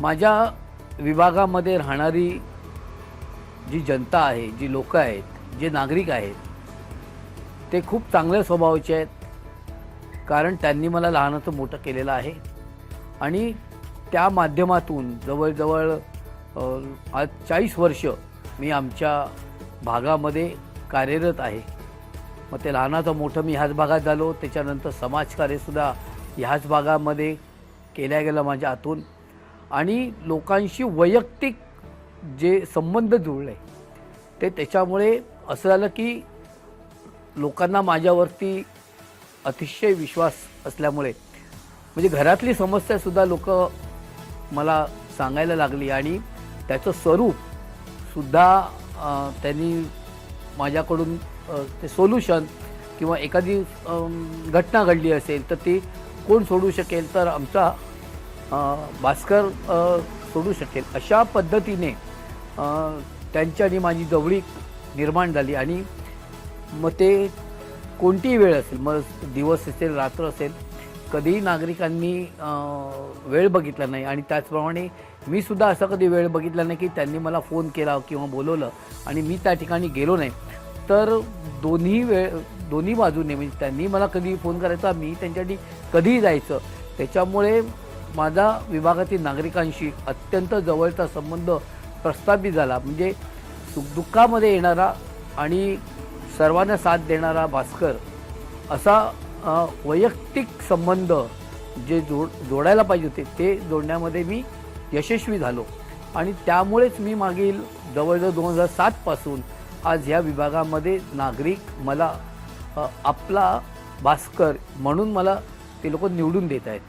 माझ्या विभागामध्ये राहणारी जी जनता आहे, जी लोकं आहेत, जे नागरिक आहेत, ते खूप चांगल्या स्वभावाचे आहेत. कारण त्यांनी मला लहानाचं मोठं केलेलं आहे आणि त्या माध्यमातून जवळजवळ आज 40 वर्ष मी आमच्या भागामध्ये कार्यरत आहे. मग ते लहानाचं मोठं मी ह्याच भागात झालो. त्याच्यानंतर समाजकार्यसुद्धा ह्याच भागामध्ये केल्या गेलं माझ्या हातून आणि लोकांशी वैयक्तिक जे संबंध जुळले ते त्याच्यामुळे असं झालं की लोकांना माझ्यावरती अतिशय विश्वास असल्यामुळे म्हणजे घरातली समस्यासुद्धा लोक मला सांगायला लागली आणि त्याचं स्वरूपसुद्धा त्यांनी माझ्याकडून ते सोल्युशन किंवा एखादी घटना घडली असेल तर ती कोण सोडू शकेल, तर आमचा भास्कर सोडू शकेल अशा पद्धतीने त्यांची आणि माझी जवळीक निर्माण झाली. आणि मग ते कोणतीही वेळ असेल, मग दिवस असेल रात्र असेल, कधीही नागरिकांनी वेळ बघितला नाही आणि त्याचप्रमाणे मी सुद्धा असा कधी वेळ बघितला नाही की त्यांनी मला फोन केला किंवा बोलवलं आणि मी त्या ठिकाणी गेलो नाही. तर दोन्ही बाजूने म्हणजे त्यांनी मला कधी फोन करायचा, मी त्यांच्यासाठी कधीही जायचं. त्याच्यामुळे माझा विभागातील नागरिकांशी अत्यंत जवळचा संबंध प्रस्थापित झाला. म्हणजे सुखदुःखामध्ये येणारा आणि सर्वांना साथ देणारा भास्कर असा वैयक्तिक संबंध जे जोडायला पाहिजे होते ते जोडण्यामध्ये मी यशस्वी झालो. आणि त्यामुळेच मी मागील जवळजवळ 2007 पासून आज ह्या विभागामध्ये नागरिक मला आपला भास्कर म्हणून मला ते लोक निवडून देत आहेत.